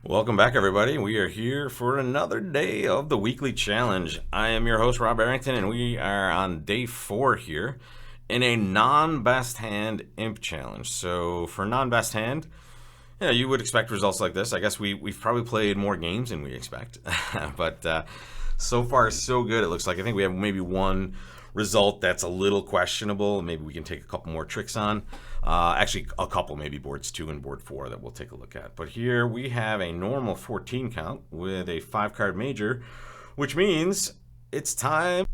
Welcome back, everybody. We are here for another day of the weekly challenge. I am your host, Rob Arrington, and we are on day 4 here in a non-best hand imp challenge. So for non-best hand, yeah, you would expect results like this. I guess we've probably played more games than we expect, but so far so good. It looks like I think we have maybe one result that's a little questionable. Maybe we can take a couple more tricks on. Actually, a couple, maybe boards 2 and board 4 that we'll take a look at. But here we have a normal 14 count with a 5-card major, which means it's time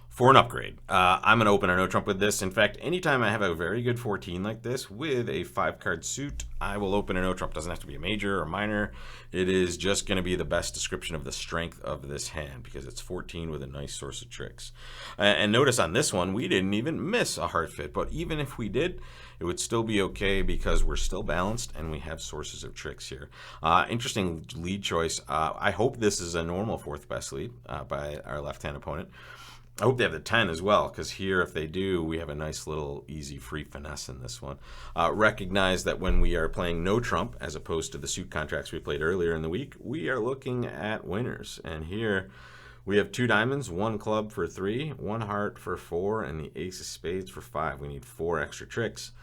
for an upgrade. I'm going to open a no trump with this. In fact, anytime I have a very good 14 like this with a 5-card suit, I will open a no trump. Doesn't have to be a major or minor. It is just going to be the best description of the strength of this hand because it's 14 with a nice source of tricks. And notice on this one, we didn't even miss a heart fit, but even if we did, it would still be okay because we're still balanced and we have sources of tricks here. Interesting lead choice. I hope this is a normal 4th best lead by our left-hand opponent. I hope they have the 10 as well, because here, if they do, we have a nice little easy free finesse in this one. Recognize that when we are playing no trump, as opposed to the suit contracts we played earlier in the week, we are looking at winners. And here we have 2 diamonds, 1 club for 3, 1 heart for 4, and the ace of spades for 5. We need 4 extra tricks.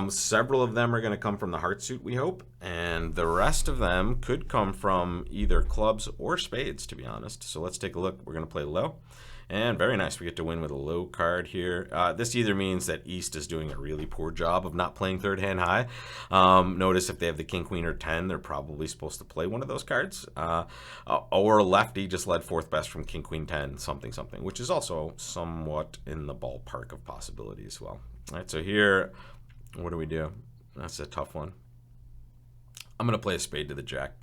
Several of them are going to come from the heart suit, we hope, and the rest of them could come from either clubs or spades, to be honest. So let's take a look. We're going to play low. And very nice, we get to win with a low card here. This either means that East is doing a really poor job of not playing 3rd hand high. Notice if they have the king, queen, or 10, they're probably supposed to play one of those cards. Or lefty just led 4th best from king, queen, 10, something, something, which is also somewhat in the ballpark of possibility as well. All right, so here, what do we do? That's a tough one. I'm going to play a spade to the jack.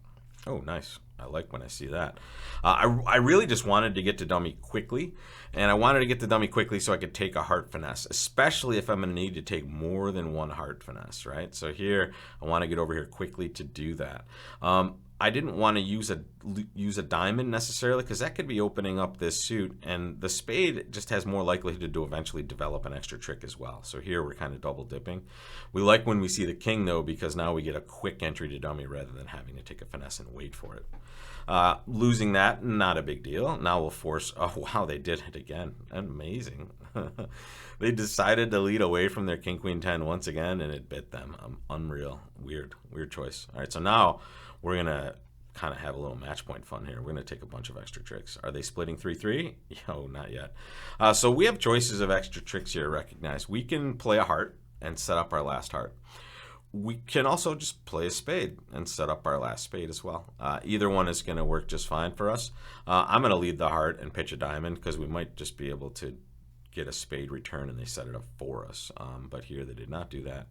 Oh, nice. I like when I see that. I really just wanted to get to dummy quickly, and I wanted to get to dummy quickly so I could take a heart finesse, especially if I'm going to need to take more than 1 heart finesse, right? So here, I want to get over here quickly to do that. I didn't want to use a diamond necessarily because that could be opening up this suit, and the spade just has more likelihood to eventually develop an extra trick as well. So here we're kind of double dipping. We like when we see the king though because now we get a quick entry to dummy rather than having to take a finesse and wait for it. Losing that, not a big deal. Now we'll force, oh wow, they did it again. Amazing. They decided to lead away from their king, queen, 10 once again, and it bit them. Unreal. Weird choice. All right, so now we're going to kind of have a little match point fun here. We're going to take a bunch of extra tricks. Are they splitting 3-3? Yo, not yet. So we have choices of extra tricks here, recognize. We can play a heart and set up our last heart. We can also just play a spade and set up our last spade as well. Either one is going to work just fine for us. I'm going to lead the heart and pitch a diamond because we might just be able to get a spade return and they set it up for us. But here they did not do that.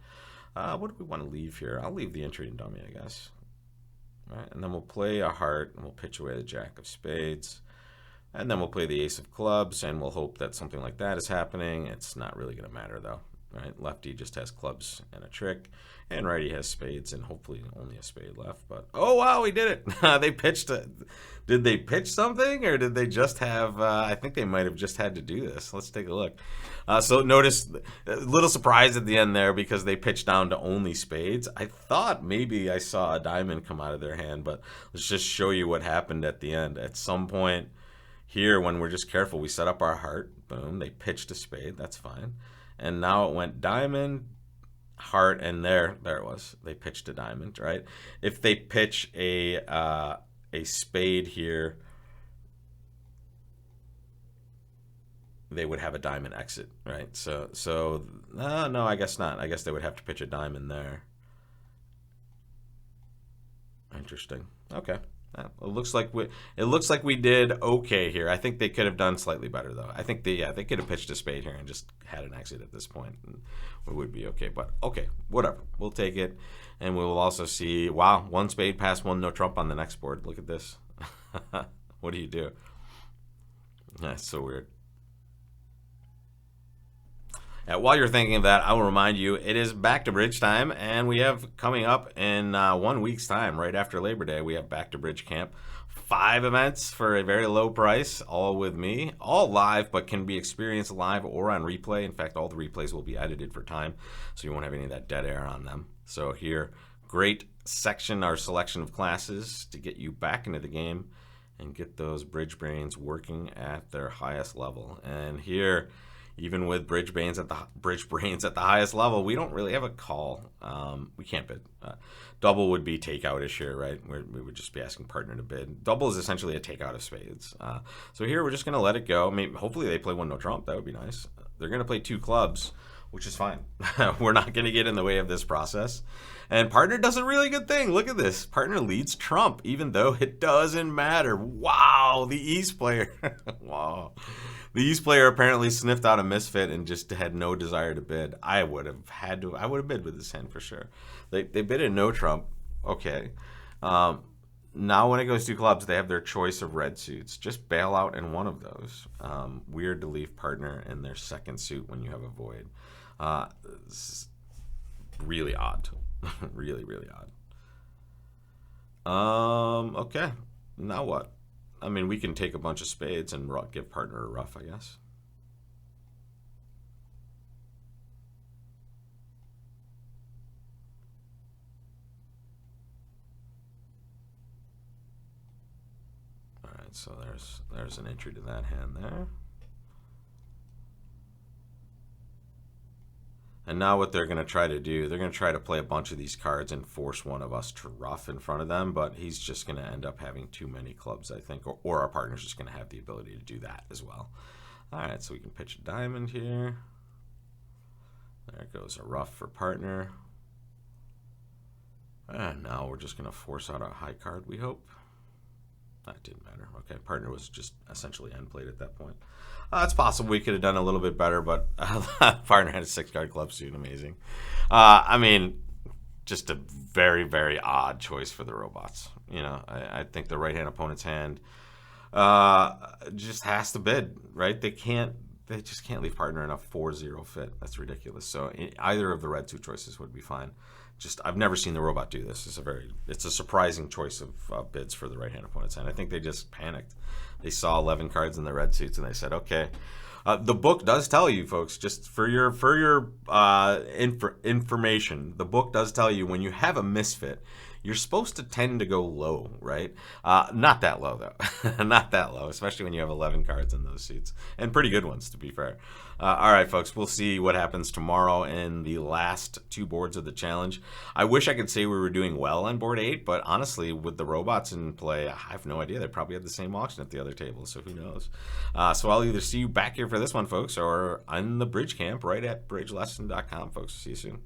What do we want to leave here? I'll leave the entry in dummy, I guess. All right, and then we'll play a heart and we'll pitch away the jack of spades. And then we'll play the ace of clubs and we'll hope that something like that is happening. It's not really going to matter though. Right? Lefty just has clubs and a trick, and righty has spades and hopefully only a spade left. But oh wow, we did it! They pitched. Did they pitch something, or did they just have? I think they might have just had to do this. Let's take a look. So notice a little surprise at the end there because they pitched down to only spades. I thought maybe I saw a diamond come out of their hand, but let's just show you what happened at the end. At some point here, when we're just careful, we set up our heart. Boom, they pitched a spade. That's fine. And now it went diamond, heart, and there it was. They pitched a diamond, right? If they pitch a spade here, they would have a diamond exit, right? So no, I guess not. I guess they would have to pitch a diamond there. Interesting. Okay. It looks like we did okay here. I think they could have done slightly better though. I think they could have pitched a spade here and just had an exit at this point, and we would be okay. But okay, whatever. We'll take it, and we will also see. Wow, 1 spade past 1 no trump on the next board. Look at this. What do you do? That's so weird. While you're thinking of that, I will remind you it is back to bridge time, and we have coming up in 1 week's time, right after Labor Day, we have back to bridge camp. 5 events for a very low price, all with me, all live, but can be experienced live or on replay. In fact, all the replays will be edited for time, so you won't have any of that dead air on them. So here, great section, our selection of classes to get you back into the game and get those bridge brains working at their highest level. And here, even with bridge brains at the highest level, we don't really have a call. We can't bid. Double would be takeout-ish here, right? We would just be asking partner to bid. Double is essentially a takeout of spades. So here we're just going to let it go. Maybe, hopefully they play one no trump. That would be nice. They're going to play 2 clubs, which is fine. We're not going to get in the way of this process. And partner does a really good thing. Look at this. Partner leads trump, even though it doesn't matter. Wow, the East player. Wow. The East player apparently sniffed out a misfit and just had no desire to bid. I would have bid with this hand for sure. They bid a no trump. Okay. Now when it goes 2 clubs, they have their choice of red suits. Just bail out in one of those. Weird to leave partner in their second suit when you have a void. Really odd. Really, really odd. Okay. Now what? I mean, we can take a bunch of spades and give partner a rough, I guess. All right, so there's an entry to that hand there. And now what they're going to try to do, they're going to try to play a bunch of these cards and force one of us to rough in front of them, but he's just going to end up having too many clubs, I think, or our partner's just going to have the ability to do that as well. All right, so we can pitch a diamond here. There goes a rough for partner. And now we're just going to force out a high card, we hope. That didn't matter. Okay, partner was just essentially end played at that point. It's possible we could have done a little bit better, but partner had a 6-card club suit. Amazing. I mean, just a very, very odd choice for the robots. You know, I think the right-hand opponent's hand just has to bid, right? They just can't leave partner in a 4-0 fit. That's ridiculous. So either of the red 2 choices would be fine. Just I've never seen the robot do this. It's a surprising choice of bids for the right-hand opponent's hand. I think they just panicked. They saw 11 cards in the red suits and they said, okay. The book does tell you, folks, just for your information, the book does tell you when you have a misfit, you're supposed to tend to go low, right? Not that low, though. Not that low, especially when you have 11 cards in those suits. And pretty good ones, to be fair. All right, folks, we'll see what happens tomorrow in the last 2 boards of the challenge. I wish I could say we were doing well on board 8, but honestly, with the robots in play, I have no idea. They probably had the same auction at the other table, so who knows? So I'll either see you back here for this one, folks, or on the bridge camp right at bridgelesson.com, folks. See you soon.